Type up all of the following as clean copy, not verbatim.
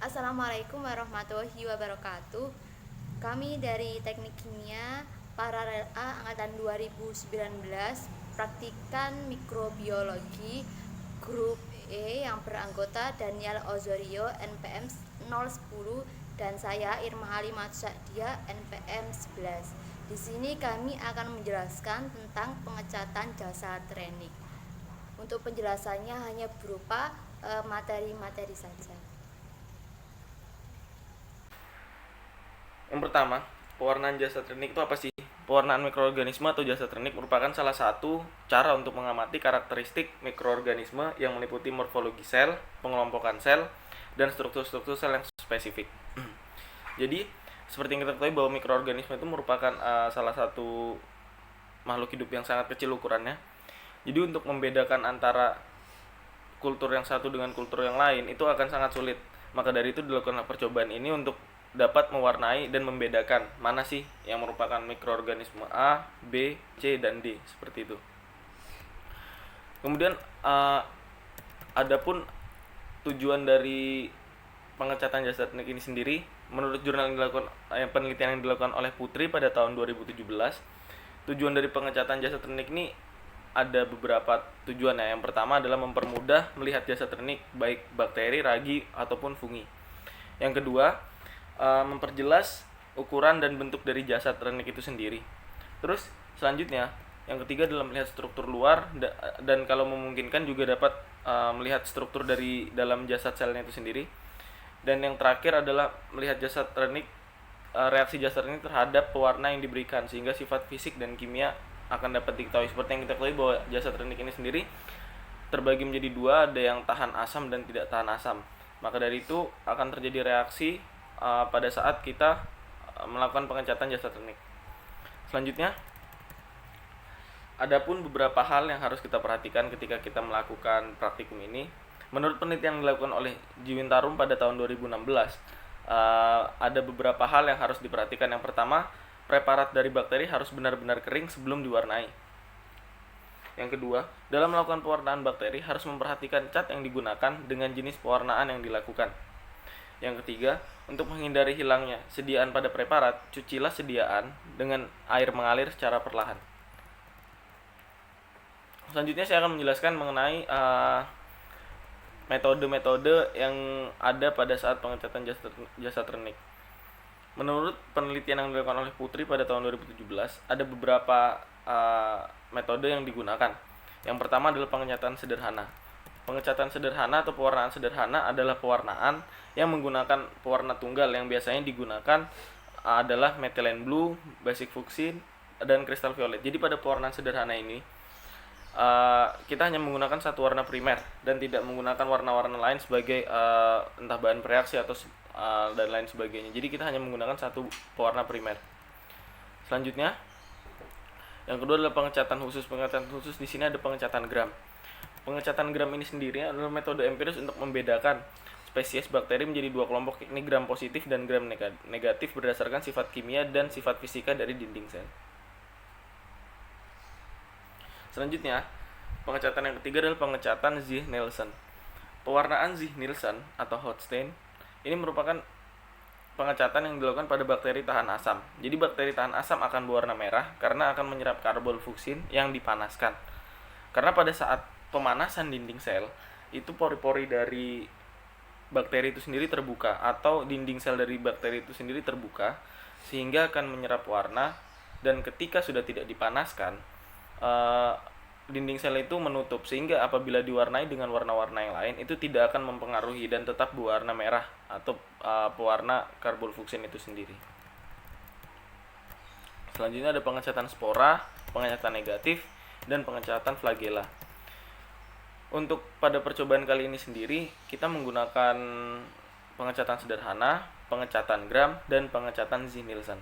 Assalamualaikum warahmatullahi wabarakatuh. Kami dari Teknik Kimia Paralel A angkatan 2019 praktikan mikrobiologi grup E yang beranggota Daniel Ozorio NPM 010 dan saya Irma Halimat Syakdia NPM 11. Di sini kami akan menjelaskan tentang pengecatan jasa trenik. Untuk penjelasannya hanya berupa materi-materi saja. Yang pertama, pewarnaan jasa trenik itu apa sih? Pewarnaan mikroorganisme atau jasa trenik merupakan salah satu cara untuk mengamati karakteristik mikroorganisme yang meliputi morfologi sel, pengelompokan sel, dan struktur-struktur sel yang spesifik. Jadi, seperti yang kita ketahui bahwa mikroorganisme itu merupakan salah satu makhluk hidup yang sangat kecil ukurannya. Jadi untuk membedakan antara kultur yang satu dengan kultur yang lain itu akan sangat sulit. Maka dari itu dilakukan percobaan ini untuk dapat mewarnai dan membedakan mana sih yang merupakan mikroorganisme A, B, C, dan D, seperti itu. Kemudian adapun tujuan dari pengecatan jasa teknik ini sendiri, menurut jurnal yang dilakukan penelitian yang dilakukan oleh Putri pada tahun 2017, tujuan dari pengecatan jasa teknik ini ada beberapa tujuannya. Yang pertama adalah mempermudah melihat jasa teknik baik bakteri, ragi, ataupun fungi. Yang kedua, memperjelas ukuran dan bentuk dari jasa teknik itu sendiri. Terus selanjutnya, yang ketiga adalah melihat struktur luar dan kalau memungkinkan juga dapat melihat struktur dari dalam jasad selnya itu sendiri. Dan yang terakhir adalah melihat jasa teknik, reaksi jasa teknik terhadap pewarna yang diberikan sehingga sifat fisik dan kimia akan dapat diketahui. Seperti yang kita ketahui bahwa jasa teknik ini sendiri terbagi menjadi dua, ada yang tahan asam dan tidak tahan asam. Maka dari itu akan terjadi reaksi pada saat kita melakukan pengecatan jasa teknik. Selanjutnya, adapun beberapa hal yang harus kita perhatikan ketika kita melakukan praktikum ini. Menurut penelitian yang dilakukan oleh Jiwintarum pada tahun 2016, ada beberapa hal yang harus diperhatikan. Yang pertama, preparat dari bakteri harus benar-benar kering sebelum diwarnai. Yang kedua, dalam melakukan pewarnaan bakteri harus memperhatikan cat yang digunakan dengan jenis pewarnaan yang dilakukan. Yang ketiga, untuk menghindari hilangnya sediaan pada preparat, cucilah sediaan dengan air mengalir secara perlahan. Selanjutnya saya akan menjelaskan mengenai metode-metode yang ada pada saat pengecatan jasa teknik. Menurut penelitian yang dilakukan oleh Putri pada tahun 2017, ada beberapa metode yang digunakan. Yang pertama adalah pengecatan sederhana. Pengecatan sederhana atau pewarnaan sederhana adalah pewarnaan yang menggunakan pewarna tunggal yang biasanya digunakan adalah methylene blue, basic fuchsin, dan kristal violet. Jadi pada pewarnaan sederhana ini kita hanya menggunakan satu warna primer dan tidak menggunakan warna-warna lain sebagai entah bahan bereaksi atau dan lain sebagainya. Jadi kita hanya menggunakan satu pewarna primer. Selanjutnya, yang kedua adalah pengecatan khusus. Pengecatan khusus di sini ada pengecatan gram. Pengecatan gram ini sendiri adalah metode empiris untuk membedakan spesies bakteri menjadi dua kelompok, yakni gram positif dan gram negatif berdasarkan sifat kimia dan sifat fisika dari dinding sel. Selanjutnya, pengecatan yang ketiga adalah pengecatan Zie-Nielsen. Pewarnaan Zie-Nielsen atau hot stain ini merupakan pengecatan yang dilakukan pada bakteri tahan asam. Jadi bakteri tahan asam akan berwarna merah karena akan menyerap karbon fuksin yang dipanaskan. Karena pada saat pemanasan dinding sel, itu pori-pori dari bakteri itu sendiri terbuka atau dinding sel dari bakteri itu sendiri terbuka sehingga akan menyerap warna, dan ketika sudah tidak dipanaskan, dinding sel itu menutup sehingga apabila diwarnai dengan warna-warna yang lain itu tidak akan mempengaruhi dan tetap berwarna merah atau pewarna karbon fuksin itu sendiri. Selanjutnya ada pengecatan spora, pengecatan negatif, dan pengecatan flagella. Untuk pada percobaan kali ini sendiri kita menggunakan pengecatan sederhana, pengecatan gram, dan pengecatan Zie-Nielsen.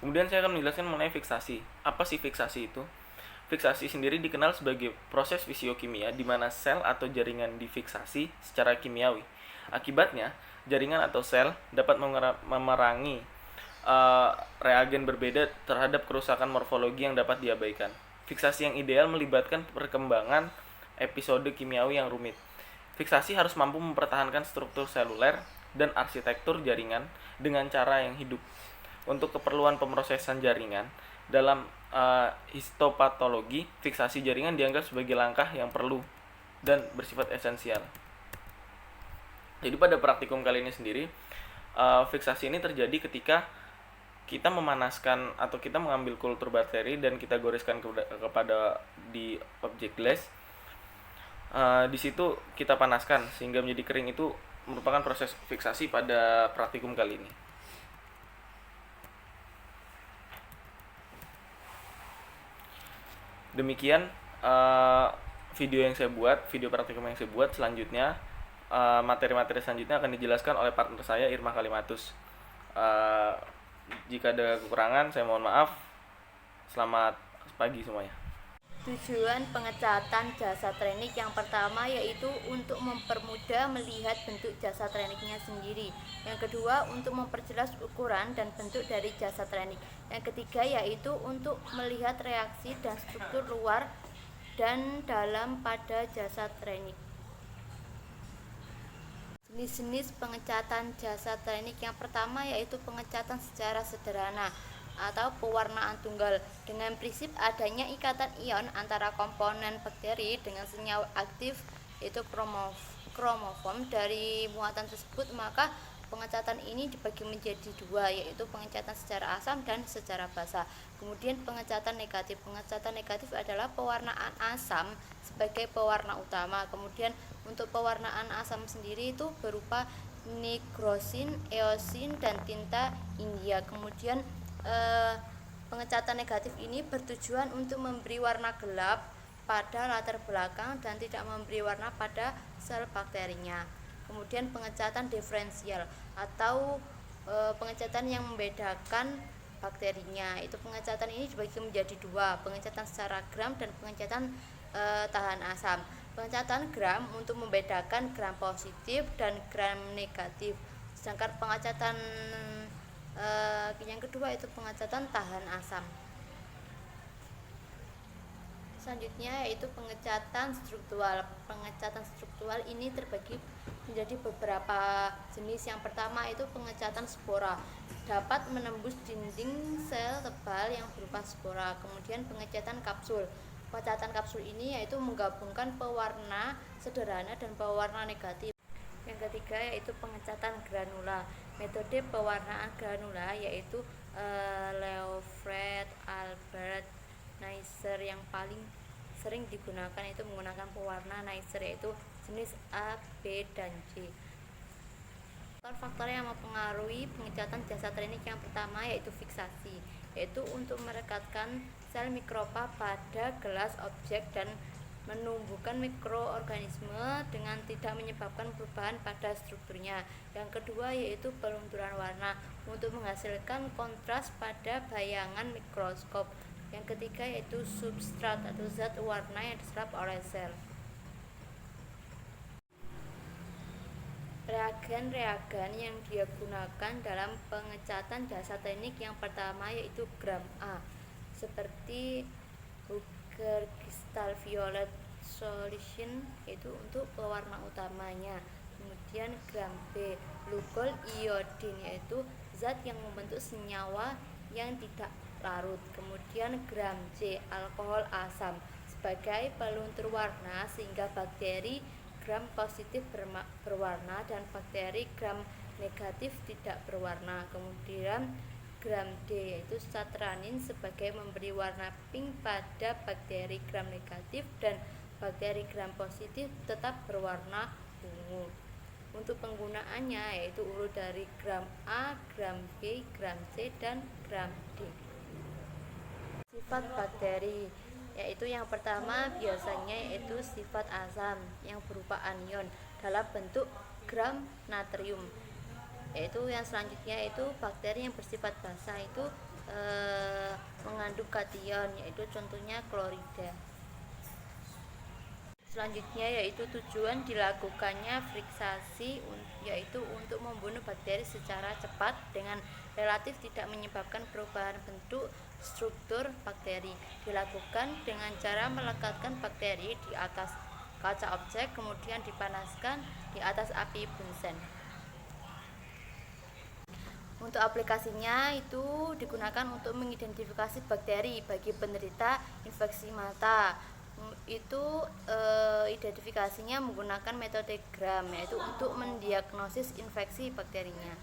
Kemudian saya akan menjelaskan mengenai fiksasi. Apa sih fiksasi itu? Fiksasi sendiri dikenal sebagai proses fisiokimia di mana sel atau jaringan difiksasi secara kimiawi. Akibatnya, jaringan atau sel dapat memerangi reagen berbeda terhadap kerusakan morfologi yang dapat diabaikan. Fiksasi yang ideal melibatkan perkembangan episode kimiawi yang rumit. Fiksasi harus mampu mempertahankan struktur seluler dan arsitektur jaringan dengan cara yang hidup. Untuk keperluan pemrosesan jaringan, dalam histopatologi, fiksasi jaringan dianggap sebagai langkah yang perlu dan bersifat esensial. Jadi pada praktikum kali ini sendiri, fiksasi ini terjadi ketika kita memanaskan atau kita mengambil kultur bakteri dan kita goreskan kepada di objek glass. Di situ kita panaskan sehingga menjadi kering. Itu merupakan proses fiksasi pada praktikum kali ini. Demikian video yang saya buat, video praktikum yang saya buat. Selanjutnya materi-materi selanjutnya akan dijelaskan oleh partner saya, Irma Kalimatus. Jika ada kekurangan, saya mohon maaf. Selamat pagi semuanya. Tujuan pengecatan jasa trenik yang pertama yaitu untuk mempermudah melihat bentuk jasa treniknya sendiri. Yang kedua, untuk memperjelas ukuran dan bentuk dari jasa trenik. Yang ketiga yaitu untuk melihat reaksi dan struktur luar dan dalam pada jasa trenik. Jenis-jenis pengecatan jasa trenik yang pertama yaitu pengecatan secara sederhana atau pewarnaan tunggal dengan prinsip adanya ikatan ion antara komponen bakteri dengan senyawa aktif yaitu kromofom dari muatan tersebut. Maka pengecatan ini dibagi menjadi dua, yaitu pengecatan secara asam dan secara basa. Kemudian pengecatan negatif. Pengecatan negatif adalah pewarnaan asam sebagai pewarna utama. Kemudian untuk pewarnaan asam sendiri itu berupa nigrosin, eosin, dan tinta India. Kemudian pengecatan negatif ini bertujuan untuk memberi warna gelap pada latar belakang dan tidak memberi warna pada sel bakterinya. Kemudian pengecatan diferensial atau pengecatan yang membedakan bakterinya. Itu pengecatan ini dibagi menjadi dua, pengecatan secara gram dan pengecatan tahan asam. Pengecatan gram untuk membedakan gram positif dan gram negatif. Sedangkan pengecatan yang kedua itu pengecatan tahan asam. Selanjutnya yaitu pengecatan struktural. Pengecatan struktural ini terbagi menjadi beberapa jenis. Yang pertama itu pengecatan spora, dapat menembus dinding sel tebal yang berupa spora. Kemudian pengecatan kapsul. Pengecatan kapsul ini yaitu menggabungkan pewarna sederhana dan pewarna negatif. Yang ketiga yaitu pengecatan granula. Metode pewarnaan granula yaitu Leofred, Albert, Neisser. Yang paling sering digunakan itu menggunakan pewarna Neisser yaitu jenis A, B, dan C. Faktor-faktor yang mempengaruhi pengecatan jasa trenik yang pertama yaitu fiksasi, yaitu untuk merekatkan sel mikroba pada gelas objek dan menumbuhkan mikroorganisme dengan tidak menyebabkan perubahan pada strukturnya. Yang kedua yaitu pelunturan warna untuk menghasilkan kontras pada bayangan mikroskop. Yang ketiga yaitu substrat atau zat warna yang diserap oleh sel. Reagen-reagen yang digunakan dalam pengecatan jasa teknik yang pertama yaitu gram A, seperti Hooker Crystal Violet Solution yaitu untuk pewarna utamanya. Kemudian gram B, glukol iodin yaitu zat yang membentuk senyawa yang tidak larut. Kemudian gram C, alkohol asam sebagai peluntur warna sehingga bakteri gram positif berwarna dan bakteri gram negatif tidak berwarna. Kemudian gram D yaitu satranin sebagai memberi warna pink pada bakteri gram negatif dan bakteri gram positif tetap berwarna ungu. Untuk penggunaannya yaitu urut dari gram A, gram B, gram C, dan gram D. Sifat bakteri yaitu yang pertama biasanya yaitu sifat asam yang berupa anion dalam bentuk gram natrium. Yaitu yang selanjutnya itu bakteri yang bersifat basa itu mengandung kation yaitu contohnya klorida. Selanjutnya yaitu tujuan dilakukannya friksasi yaitu untuk membunuh bakteri secara cepat dengan relatif tidak menyebabkan perubahan bentuk struktur bakteri. Dilakukan dengan cara melekatkan bakteri di atas kaca objek kemudian dipanaskan di atas api bunsen. Untuk aplikasinya itu digunakan untuk mengidentifikasi bakteri bagi penderita infeksi mata. Itu identifikasinya menggunakan metode Gram yaitu untuk mendiagnosis infeksi bakterinya.